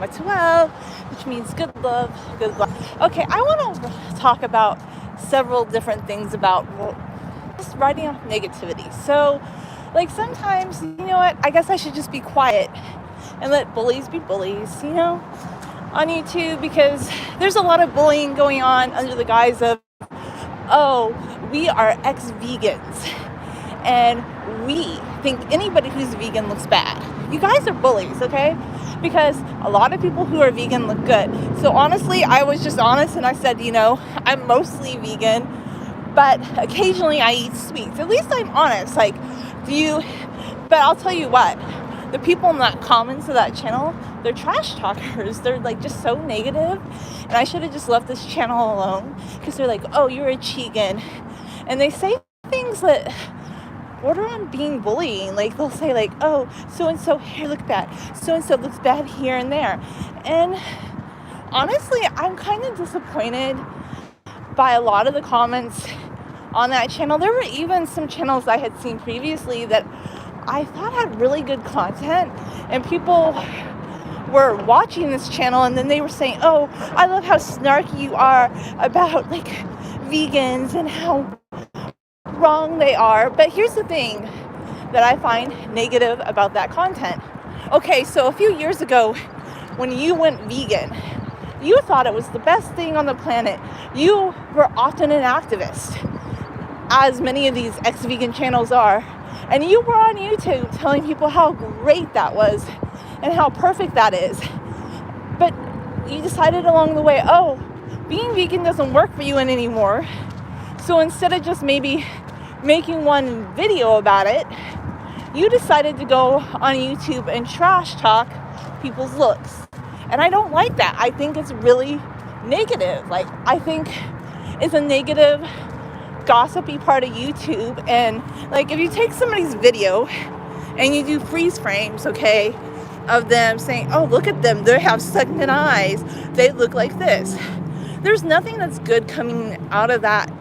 Matuel, which means good love, good luck. Okay, I want to talk about several different things about just writing off negativity. So, like sometimes, you know what, I guess I should just be quiet and let bullies be bullies, on YouTube, because there's a lot of bullying going on under the guise of, oh, we are ex-vegans and we think anybody who's vegan looks bad. You guys are bullies, okay? Because a lot of people who are vegan look good. So honestly, I was just honest and I said, I'm mostly vegan, but occasionally I eat sweets. At least I'm honest. But I'll tell you what, the people in that comments of that channel, they're trash talkers. They're just so negative, and I should have just left this channel alone, because they're like, oh, you're a Chegan, and they say things that border on being bullying. They'll say oh, so-and-so hair look bad, so-and-so looks bad here and there. And honestly, I'm kind of disappointed by a lot of the comments on that channel. There were even some channels I had seen previously that I thought had really good content, and people were watching this channel and then they were saying, oh, I love how snarky you are about vegans and how wrong they are. But here's the thing that I find negative about that content. Okay, so a few years ago when you went vegan, you thought it was the best thing on the planet. You were often an activist, as many of these ex-vegan channels are, and you were on YouTube telling people how great that was and how perfect that is. But you decided along the way, oh, being vegan doesn't work for you anymore. So instead of just maybe making one video about it, you decided to go on YouTube and trash talk people's looks. And I don't like that. I think it's really negative. I think it's a negative, gossipy part of YouTube. And if you take somebody's video and you do freeze frames, okay, of them saying, oh, look at them, they have sunken eyes, they look like this. There's nothing that's good coming out of that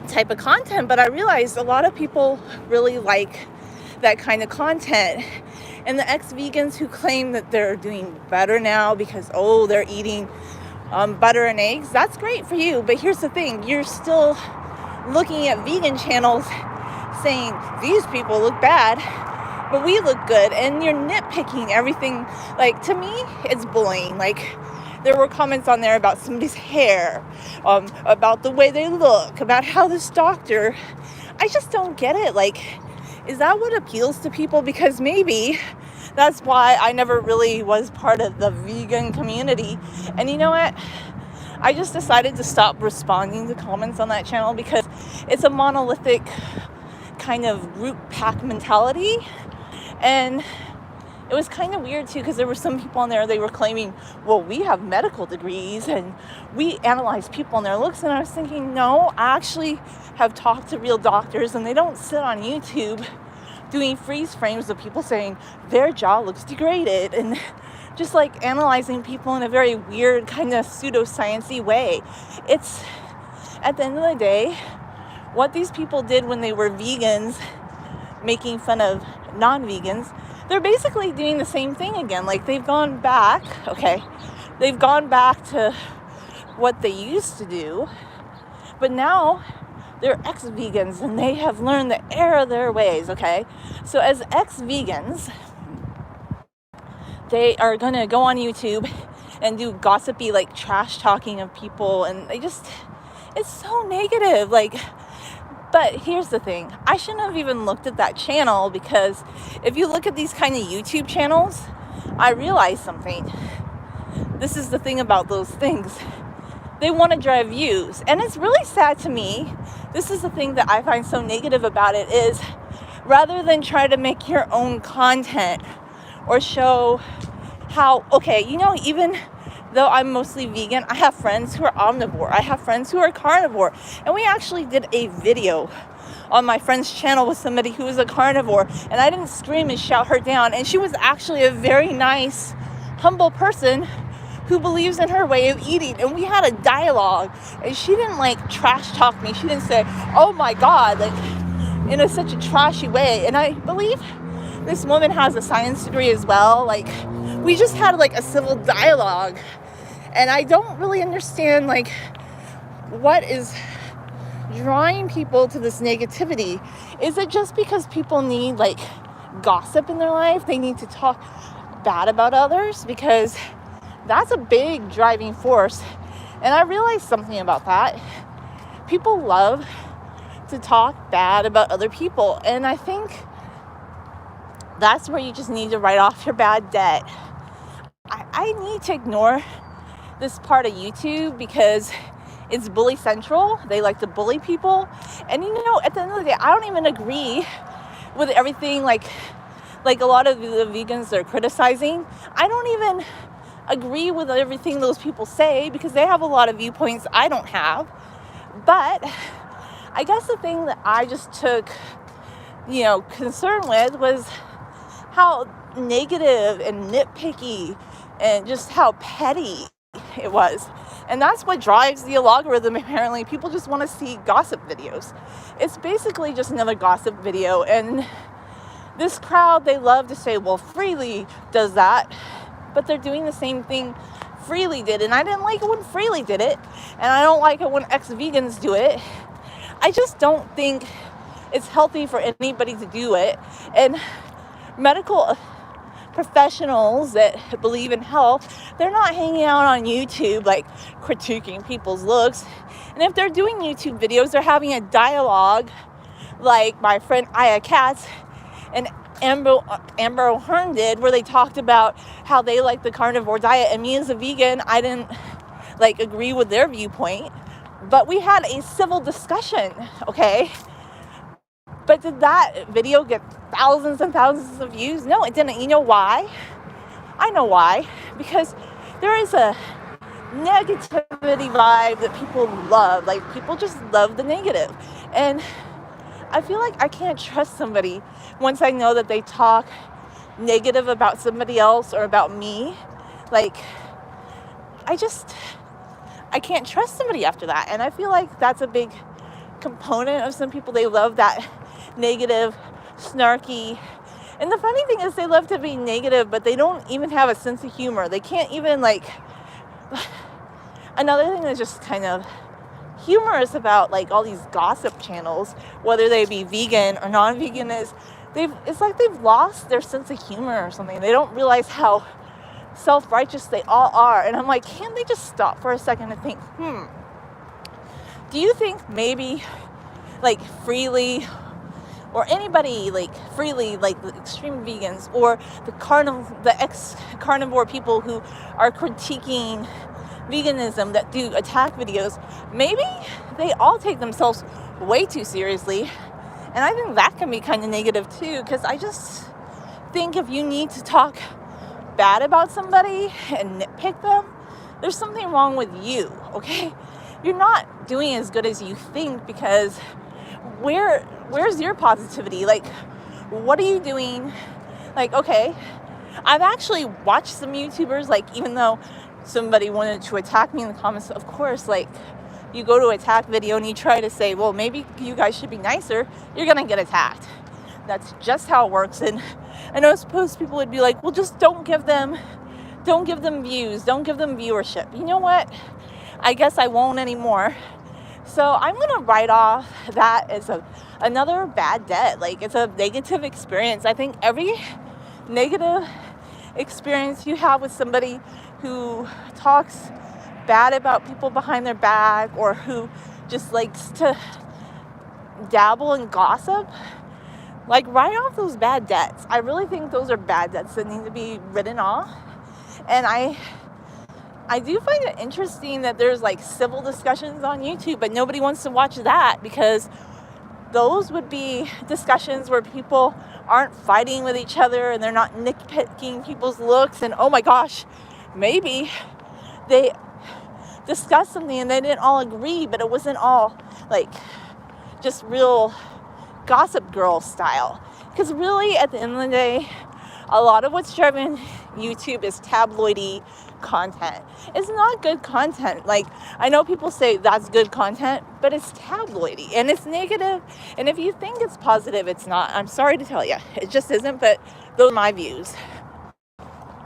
type of content, but I realized a lot of people really like that kind of content. And the ex-vegans who claim that they're doing better now because, oh, they're eating butter and eggs, that's great for you. But here's the thing, you're still looking at vegan channels saying these people look bad, but we look good, and you're nitpicking everything. To me, it's bullying. There were comments on there about somebody's hair, about the way they look, about how this doctor, I just don't get it. Is that what appeals to people? Because maybe that's why I never really was part of the vegan community. And you know what? I just decided to stop responding to comments on that channel because it's a monolithic kind of group pack mentality. And it was kind of weird too, because there were some people on there, they were claiming, well, we have medical degrees and we analyze people and their looks. And I was thinking, no, I actually have talked to real doctors, and they don't sit on YouTube doing freeze frames of people saying their jaw looks degraded and just analyzing people in a very weird kind of pseudoscience-y way. It's, at the end of the day, what these people did when they were vegans, making fun of non-vegans, they're basically doing the same thing again. They've gone back to what they used to do, but now they're ex-vegans and they have learned the error of their ways, okay? So as ex-vegans, they are going to go on YouTube and do gossipy, trash talking of people, and it's so negative, But here's the thing, I shouldn't have even looked at that channel, because if you look at these kind of YouTube channels, I realized something. This is the thing about those things. They want to drive views. And it's really sad to me. This is the thing that I find so negative about it, is rather than try to make your own content or show how, okay, even though I'm mostly vegan, I have friends who are omnivore. I have friends who are carnivore. And we actually did a video on my friend's channel with somebody who was a carnivore. And I didn't scream and shout her down. And she was actually a very nice, humble person who believes in her way of eating. And we had a dialogue. And she didn't trash talk me. She didn't say, oh my God, in such a trashy way. And I believe this woman has a science degree as well. we just had like a civil dialogue, and I don't really understand like what is drawing people to this negativity. Is it just because people need like gossip in their life? They need to talk bad about others? Because that's a big driving force. And I realized something about that. People love to talk bad about other people. And I think that's where you just need to write off your bad debt. I need to ignore this part of YouTube because it's bully central. They like to bully people. And at the end of the day, I don't even agree with everything like a lot of the vegans they're criticizing. I don't even agree with everything those people say because they have a lot of viewpoints I don't have. But I guess the thing that I just took, concern with was how negative and nitpicky and just how petty it was. And that's what drives the algorithm, apparently. People just want to see gossip videos. It's basically just another gossip video. And this crowd, they love to say, well, Freely does that. But they're doing the same thing Freely did. And I didn't like it when Freely did it. And I don't like it when ex-vegans do it. I just don't think it's healthy for anybody to do it. And medical professionals that believe in health, they're not hanging out on YouTube like critiquing people's looks. And if they're doing YouTube videos, they're having a dialogue like my friend Aya Katz and Amber O'Hearn did, where they talked about how they like the carnivore diet. And me as a vegan, I didn't agree with their viewpoint, but we had a civil discussion, okay? But did that video get thousands and thousands of views? No, it didn't. You know why? I know why. Because there is a negativity vibe that people love. Like, people just love the negative. And I feel like I can't trust somebody once I know that they talk negative about somebody else or about me. Like, I can't trust somebody after that. And I feel like that's a big component of some people. They love that negative, snarky. And the funny thing is they love to be negative, but they don't even have a sense of humor. They can't even another thing that's just kind of humorous about all these gossip channels, whether they be vegan or non-vegan, it's like they've lost their sense of humor or something. They don't realize how self-righteous they all are. And I'm like, can't they just stop for a second and think, do you think maybe Freely or anybody Freely, the extreme vegans or the ex-carnivore people who are critiquing veganism that do attack videos, maybe they all take themselves way too seriously. And I think that can be kind of negative too, because I just think if you need to talk bad about somebody and nitpick them, there's something wrong with you, okay? You're not doing as good as you think, because where's your positivity? What are you doing? Okay, I've actually watched some YouTubers, even though somebody wanted to attack me in the comments, of course, you go to attack video and you try to say, well, maybe you guys should be nicer, you're gonna get attacked. That's just how it works. And I know suppose people would be like, well, just don't give them views, don't give them viewership. You know what? I guess I won't anymore. So I'm gonna write off that as another bad debt. It's a negative experience. I think every negative experience you have with somebody who talks bad about people behind their back, or who just likes to dabble in gossip, write off those bad debts. I really think those are bad debts that need to be written off. And I do find it interesting that there's civil discussions on YouTube, but nobody wants to watch that, because those would be discussions where people aren't fighting with each other and they're not nitpicking people's looks. And oh my gosh, maybe they discussed something and they didn't all agree, but it wasn't all just real Gossip Girl style. Because really, at the end of the day, a lot of what's driving YouTube is tabloidy content. It's not good content. I know people say that's good content, but it's tabloidy and it's negative. And if you think it's positive, it's not. I'm sorry to tell you, it just isn't. But those are my views.